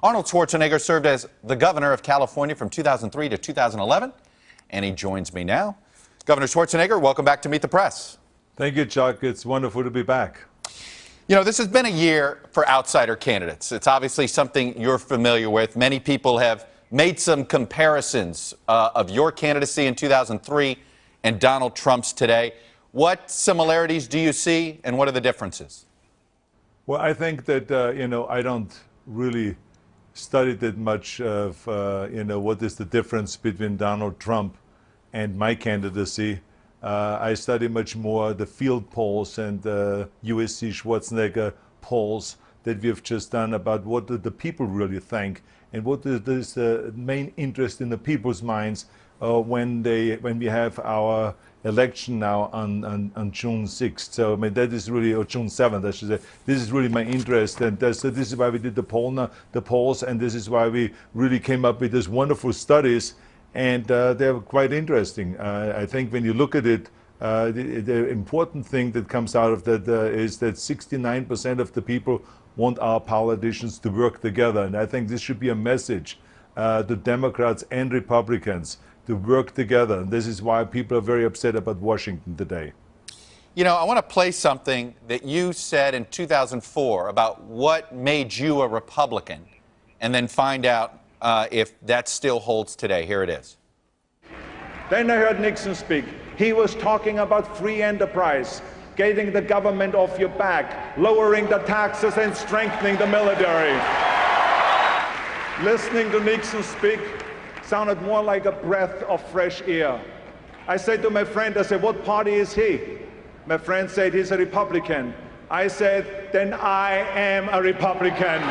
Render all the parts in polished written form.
Arnold Schwarzenegger served as the governor of California from 2003 to 2011, and he joins me now. Governor Schwarzenegger, welcome back to Meet the Press. Thank you, Chuck. It's wonderful to be back. You know, this has been a year for outsider candidates. It's obviously something you're familiar with. Many people have made some comparisons of your candidacy in 2003 and Donald Trump's today. What similarities do you see, and what are the differences? Well, I think that, I don't really study that much of, what is the difference between Donald Trump and my candidacy. I study much more the field polls and the USC Schwarzenegger polls that we have just done about what do the people really think and what is the main interest in the people's minds when we have our election now on June 6th. So I mean, that is really, or June 7th, I should say. This is really my interest, and this is why we did the polls, and this is why we really came up with these wonderful studies, and they're quite interesting. I think when you look at it, the important thing that comes out of that is that 69% of the people want our politicians to work together, and I think this should be a message to Democrats and Republicans to work together. And this is why people are very upset about Washington today. You know, I want to play something that you said in 2004 about what made you a Republican, and then find out if that still holds today. Here it is. Then I heard Nixon speak. He was talking about free enterprise, getting the government off your back, lowering the taxes and strengthening the military. Listening to Nixon speak sounded more like a breath of fresh air. I said to my friend, I said, what party is he? My friend said, he's a Republican. I said, then I am a Republican.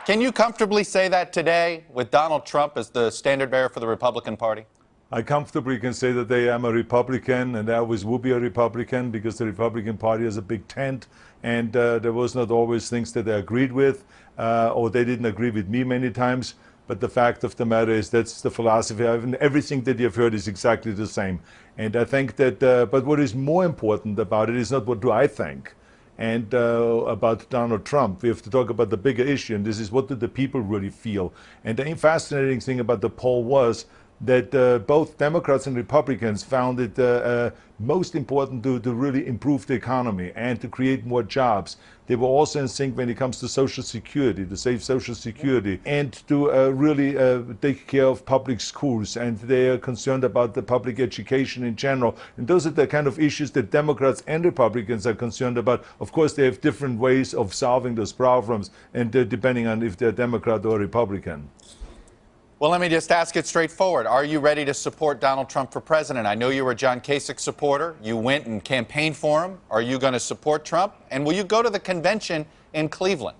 Can you comfortably say that today with Donald Trump as the standard bearer for the Republican Party? I comfortably can say that I am a Republican, and I always will be a Republican, because the Republican Party has a big tent, and there was not always things that I agreed with, or they didn't agree with me many times. But the fact of the matter is that's the philosophy. Everything that you've heard is exactly the same. And I think that, but what is more important about it is not what do I think and about Donald Trump. We have to talk about the bigger issue, and this is what do the people really feel. And the fascinating thing about the poll was that both Democrats and Republicans found it most important to really improve the economy and to create more jobs. They were also in sync when it comes to Social Security, to save Social Security, and to really take care of public schools. And they are concerned about the public education in general. And those are the kind of issues that Democrats and Republicans are concerned about. Of course, they have different ways of solving those problems, and depending on if they're Democrat or Republican. Well, let me just ask it straightforward. Are you ready to support Donald Trump for president? I know you were a John Kasich supporter. You went and campaigned for him. Are you going to support Trump? And will you go to the convention in Cleveland?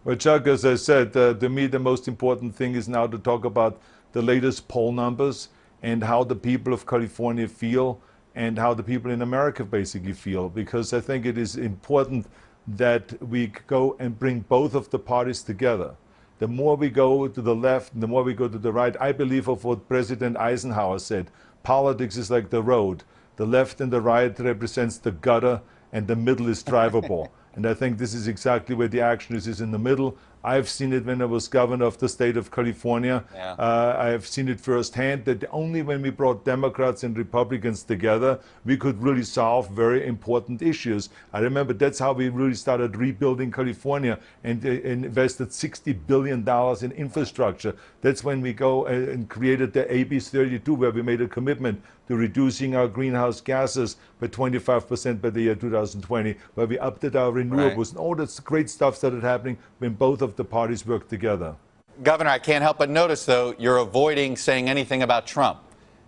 Well, Chuck, as I said, to me the most important thing is now to talk about the latest poll numbers and how the people of California feel and how the people in America basically feel. Because I think it is important that we go and bring both of the parties together. The more we go to the left, the more we go to the right. I believe of what President Eisenhower said. Politics is like the road. The left and the right represents the gutter, and the middle is drivable. And I think this is exactly where the action is in the middle. I've seen it when I was governor of the state of California. Yeah. I have seen it firsthand that only when we brought Democrats and Republicans together, we could really solve very important issues. I remember that's how we really started rebuilding California and invested $60 billion in infrastructure. That's when we go and created the AB 32, where we made a commitment to reducing our greenhouse gases by 25% by the year 2020, where we updated our renewables. Right. And all that great stuff started happening when both of the parties worked together. Governor, I can't help but notice, though, you're avoiding saying anything about Trump.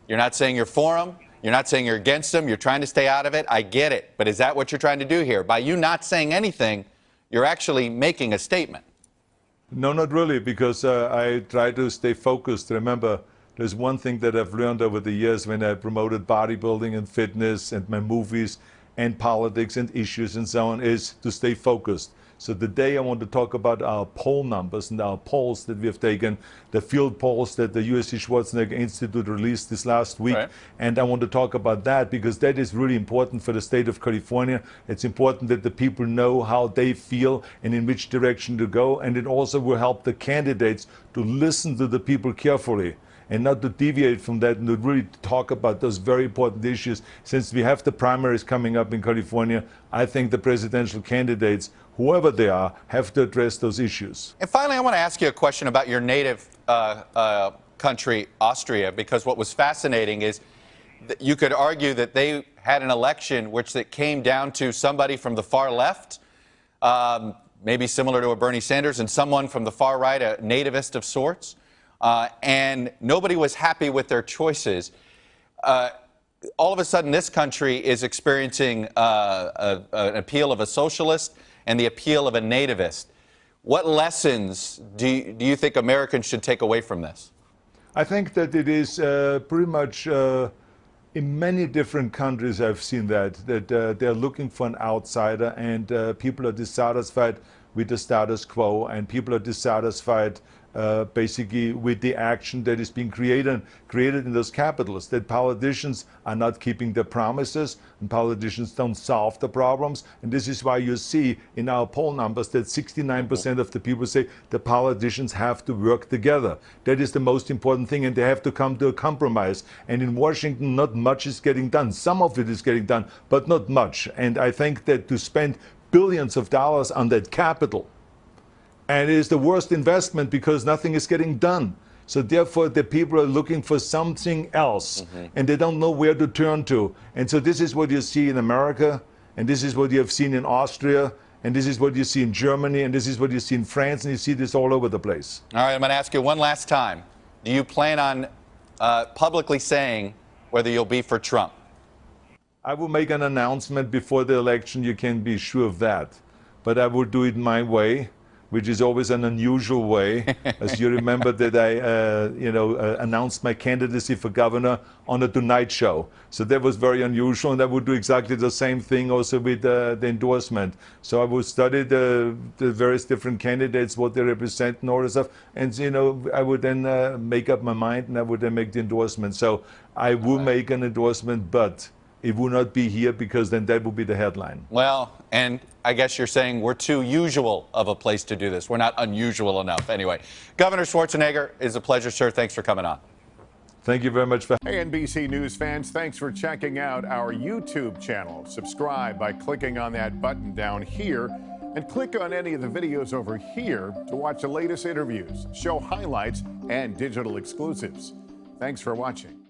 You're not saying you're for him. You're not saying you're against him. You're trying to stay out of it. I get it. But is that what you're trying to do here? By you not saying anything, you're actually making a statement. No, not really, because I try to stay focused. Remember, there's one thing that I've learned over the years when I promoted bodybuilding and fitness and my movies and politics and issues and so on, is to stay focused. So today I want to talk about our poll numbers and our polls that we have taken, the field polls that the USC Schwarzenegger Institute released this last week. Right. And I want to talk about that because that is really important for the state of California. It's important that the people know how they feel and in which direction to go. And it also will help the candidates to listen to the people carefully and not to deviate from that and to really talk about those very important issues. Since we have the primaries coming up in California, I think the presidential candidates, whoever they are, have to address those issues. And finally, I want to ask you a question about your native country, Austria, because what was fascinating is that you could argue that they had an election which that came down to somebody from the far left, maybe similar to a Bernie Sanders, and someone from the far right, a nativist of sorts. And nobody was happy with their choices. All of a sudden, this country is experiencing an appeal of a socialist and the appeal of a nativist. What lessons do you think Americans should take away from this? I think that it is pretty much in many different countries I've seen that they're looking for an outsider, and people are dissatisfied with the status quo, and people are dissatisfied basically with the action that is being created in those capitals, that politicians are not keeping their promises and politicians don't solve the problems. And this is why you see in our poll numbers that 69% of the people say the politicians have to work together. That is the most important thing, and they have to come to a compromise. And in Washington, not much is getting done. Some of it is getting done, but not much. And I think that to spend billions of dollars on that capital, and it is the worst investment because nothing is getting done. So therefore, the people are looking for something else, and they don't know where to turn to. And so this is what you see in America, and this is what you have seen in Austria, and this is what you see in Germany, and this is what you see in France, and you see this all over the place. All right, I'm going to ask you one last time. Do you plan on publicly saying whether you'll be for Trump? I will make an announcement before the election, you can be sure of that. But I will do it my way, which is always an unusual way. As you remember that I announced my candidacy for governor on the Tonight Show. So that was very unusual, and I would do exactly the same thing also with the endorsement. So I would study the various different candidates, what they represent and all this stuff, and I would then make up my mind, and I would then make the endorsement. So I will make an endorsement, but it will not be here because then that will be the headline. Well, and I guess you're saying we're too usual of a place to do this. We're not unusual enough. Anyway, Governor Schwarzenegger, it's a pleasure, sir. Thanks for coming on. Thank you very much for Hey, NBC News fans, thanks for checking out our YouTube channel. Subscribe by clicking on that button down here, and click on any of the videos over here to watch the latest interviews, show highlights, and digital exclusives. Thanks for watching.